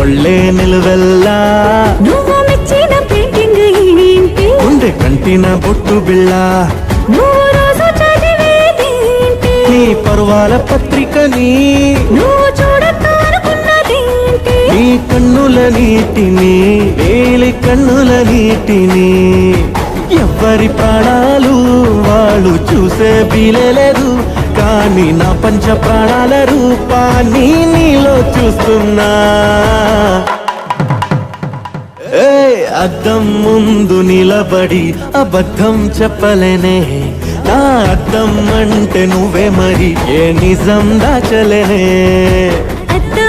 ఒళ్ళే నిలువెల్లా నువ్వు మెచ్చిన పెయింటింగ్ ఏంటి ఉండే కంటిన బొట్టు బిళ్ళ నువ్వు రోజు చదివేదేంటి నీ పర్వాల పత్రికని నువ్వు చూడతానుకున్నదేంటి నీ కన్నుల నీటిని వేలి కన్నుల నీటిని ఎవ్వరి ప్రాణాలు వాళ్ళు చూసే వీలేదు కానీ నా పంచ ప్రాణాల రూపాన్ని నీలో చూస్తున్నా అద్దం ముందు నిలబడి అబద్ధం చెప్పలేనే నా అద్దం అంటే నువ్వే మరి ఏ నిజం దాచలేనే అద్దం